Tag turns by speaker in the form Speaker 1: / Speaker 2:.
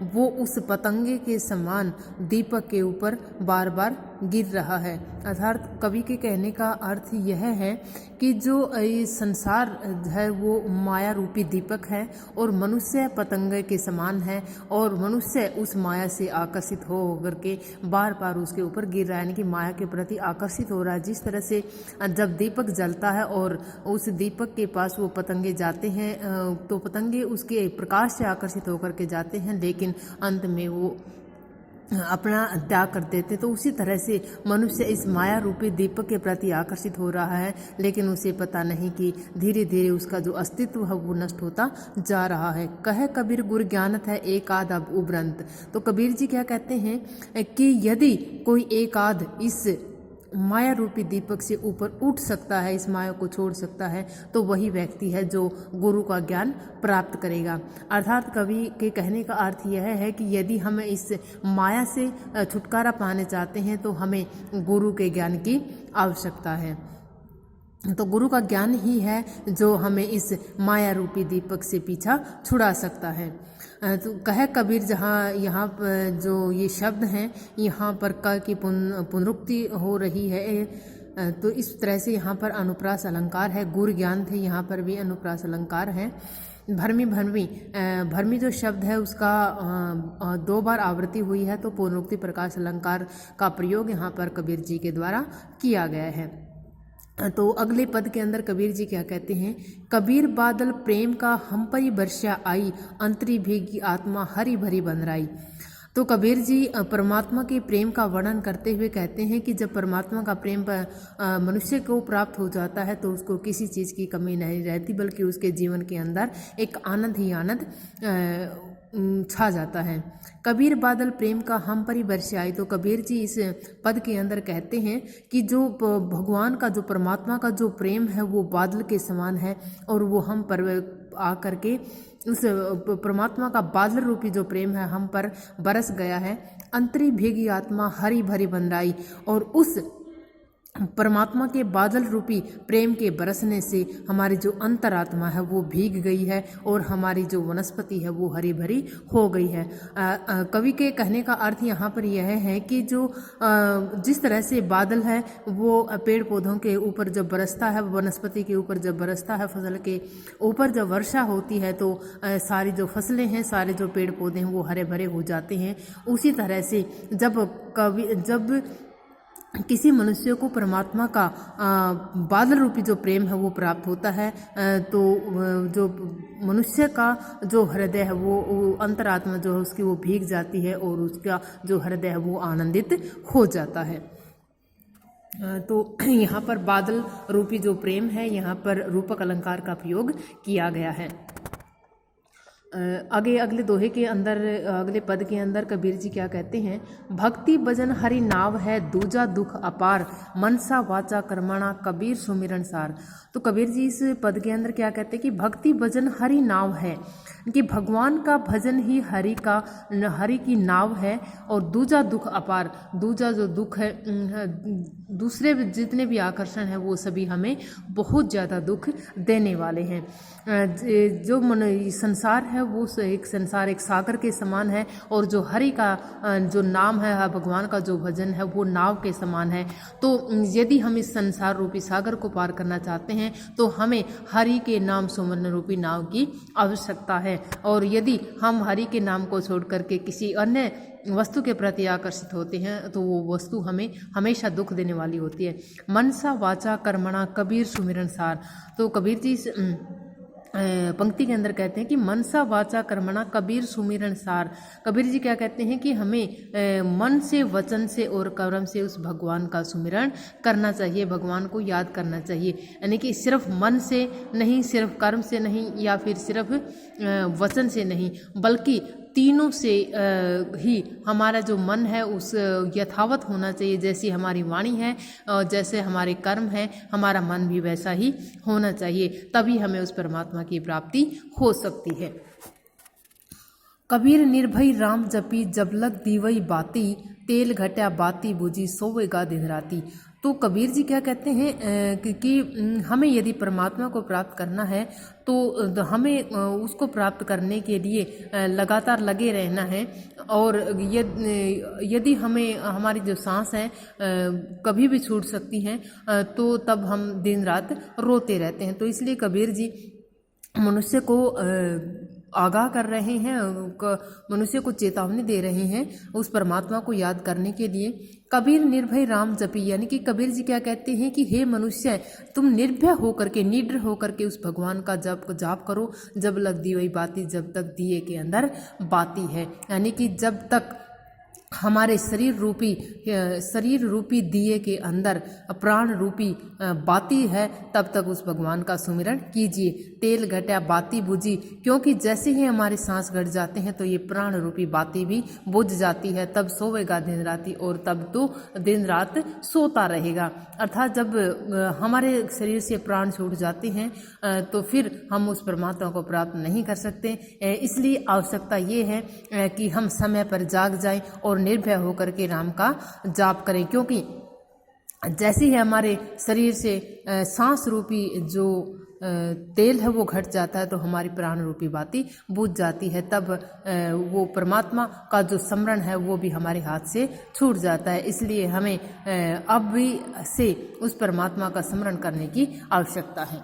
Speaker 1: वो उस पतंगे के समान दीपक के ऊपर बार बार गिर रहा है। अर्थात कवि के कहने का अर्थ यह है कि जो ये संसार है वो माया रूपी दीपक है और मनुष्य पतंगे के समान है और मनुष्य उस माया से आकर्षित हो होकर के बार बार उसके ऊपर गिर रहा है, यानी कि माया के प्रति आकर्षित हो रहा है। जिस तरह से जब दीपक जलता है और उस दीपक के पास वो पतंगे जाते हैं तो पतंगे उसके प्रकाश से आकर्षित होकर के जाते हैं, लेकिन अंत में वो अपना त्याग कर देते। तो उसी तरह से मनुष्य इस माया रूपी दीपक के प्रति आकर्षित हो रहा है, लेकिन उसे पता नहीं कि धीरे धीरे उसका जो अस्तित्व है वो नष्ट होता जा रहा है। कहे कबीर गुर ज्ञानत है एक आध अब उबरंत। तो कबीर जी क्या कहते हैं कि यदि कोई एक आध इस माया रूपी दीपक से ऊपर उठ सकता है, इस माया को छोड़ सकता है, तो वही व्यक्ति है जो गुरु का ज्ञान प्राप्त करेगा। अर्थात कवि के कहने का अर्थ यह है कि यदि हमें इस माया से छुटकारा पाने चाहते हैं तो हमें गुरु के ज्ञान की आवश्यकता है। तो गुरु का ज्ञान ही है जो हमें इस माया रूपी दीपक से पीछा छुड़ा सकता है। तो कहे कबीर जहाँ यहाँ पर जो ये शब्द हैं यहाँ पर क की पुनरुक्ति हो रही है, तो इस तरह से यहाँ पर अनुप्रास अलंकार है। गुर ज्ञान थे, यहाँ पर भी अनुप्रास अलंकार है। भरमी जो शब्द है उसका 2 बार आवृत्ति हुई है, तो पूर्णोक्ति प्रकाश अलंकार का प्रयोग यहाँ पर कबीर जी के द्वारा किया गया है। तो अगले पद के अंदर कबीर जी क्या कहते हैं, कबीर बादल प्रेम का हम परी वर्षा आई, अंतरी भीगी आत्मा हरी भरी बंधराई। तो कबीर जी परमात्मा के प्रेम का वर्णन करते हुए कहते हैं कि जब परमात्मा का प्रेम मनुष्य को प्राप्त हो जाता है तो उसको किसी चीज़ की कमी नहीं रहती, बल्कि उसके जीवन के अंदर एक आनंद ही आनंद छा जाता है। कबीर बादल प्रेम का हम परी बरसाई। तो कबीर जी इस पद के अंदर कहते हैं कि जो भगवान का, जो परमात्मा का जो प्रेम है वो बादल के समान है और वो हम पर आकर के उस परमात्मा का बादल रूपी जो प्रेम है हम पर बरस गया है। अंतरी भीगी आत्मा हरी भरी बंधराई। और उस परमात्मा के बादल रूपी प्रेम के बरसने से हमारी जो अंतरात्मा है वो भीग गई है और हमारी जो वनस्पति है वो हरी भरी हो गई है। कवि के कहने का अर्थ यहाँ पर यह है कि जो जिस तरह से बादल है वो पेड़ पौधों के ऊपर जब बरसता है, वनस्पति के ऊपर जब बरसता है, फसल के ऊपर जब वर्षा होती है तो सारी जो फसलें हैं, सारे जो पेड़ पौधे हैं वो हरे भरे हो जाते हैं। उसी तरह से जब किसी मनुष्य को परमात्मा का बादल रूपी जो प्रेम है वो प्राप्त होता है तो जो मनुष्य का जो हृदय है वो अंतरात्मा जो है उसकी वो भीग जाती है और उसका जो हृदय है वो आनंदित हो जाता है। तो यहाँ पर बादल रूपी जो प्रेम है यहाँ पर रूपक अलंकार का प्रयोग किया गया है। अगले दोहे के अंदर, अगले पद के अंदर कबीर जी क्या कहते हैं, भक्ति भजन हरि नाव है, दूजा दुख अपार, मनसा वाचा कर्मणा कबीर सुमिरन सार। तो कबीर जी इस पद के अंदर क्या कहते हैं कि भक्ति भजन हरि नाव है, कि भगवान का भजन ही हरि की नाव है। और दूजा दुख अपार, दूजा जो दुख है, दूसरे जितने भी आकर्षण है वो सभी हमें बहुत ज़्यादा दुख देने वाले हैं। जो संसार है वो एक संसार एक सागर के समान है और जो हरि का जो नाम है, भगवान का जो भजन है वो नाव के समान है। तो यदि हम इस संसार रूपी सागर को पार करना चाहते हैं तो हमें हरि के नाम सुमरन रूपी नाव की आवश्यकता है। और यदि हम हरि के नाम को छोड़ करके किसी अन्य वस्तु के प्रति आकर्षित होते हैं तो वो वस्तु हमें हमेशा दुख देने वाली होती है। मनसा वाचा कर्मणा कबीर सुमिरन सार। तो कबीर जी पंक्ति के अंदर कहते हैं कि मनसा वाचा कर्मणा कबीर सुमिरन सार। कबीर जी क्या कहते हैं कि हमें मन से, वचन से और कर्म से उस भगवान का सुमिरन करना चाहिए, भगवान को याद करना चाहिए। यानी कि सिर्फ मन से नहीं, सिर्फ कर्म से नहीं, या फिर सिर्फ वचन से नहीं, बल्कि तीनों से ही हमारा जो मन है उस यथावत होना चाहिए। जैसी हमारी वाणी है, जैसे हमारे कर्म है, हमारा मन भी वैसा ही होना चाहिए, तभी हमें उस परमात्मा की प्राप्ति हो सकती है। कबीर निर्भय राम जपी, जब लग दीवई बाती, तेल घटा बाती बुझी सोवेगा दिन राती। तो कबीर जी क्या कहते हैं कि हमें यदि परमात्मा को प्राप्त करना है तो हमें उसको प्राप्त करने के लिए लगातार लगे रहना है। और यदि हमें हमारी जो सांस है कभी भी छूट सकती हैं तो तब हम दिन रात रोते रहते हैं। तो इसलिए कबीर जी मनुष्य को आगाह कर रहे हैं, मनुष्य को चेतावनी दे रहे हैं उस परमात्मा को याद करने के लिए। कबीर निर्भय राम जपी, यानी कि कबीर जी क्या कहते हैं कि हे मनुष्य, तुम निर्भय होकर के, निडर होकर के उस भगवान का जाप करो। जब लग दी वही बाती, जब तक दिए के अंदर बाती है, यानी कि जब तक हमारे शरीर रूपी दिए के अंदर प्राण रूपी बाती है तब तक उस भगवान का सुमिरन कीजिए। तेल घटा बाती बुझी, क्योंकि जैसे ही हमारे सांस घट जाते हैं तो ये प्राण रूपी बाती भी बुझ जाती है। तब सोवेगा दिन राती, और तब तो दिन रात सोता रहेगा। अर्थात जब हमारे शरीर से प्राण छूट जाते हैं तो फिर हम उस परमात्मा को प्राप्त नहीं कर सकते। इसलिए आवश्यकता ये है कि हम समय पर जाग जाएं और निर्भय होकर के राम का जाप करें, क्योंकि जैसे ही हमारे शरीर से सांस रूपी जो तेल है वो घट जाता है तो हमारी प्राण रूपी बाती बुझ जाती है। तब वो परमात्मा का जो स्मरण है वो भी हमारे हाथ से छूट जाता है। इसलिए हमें अब भी से उस परमात्मा का स्मरण करने की आवश्यकता है।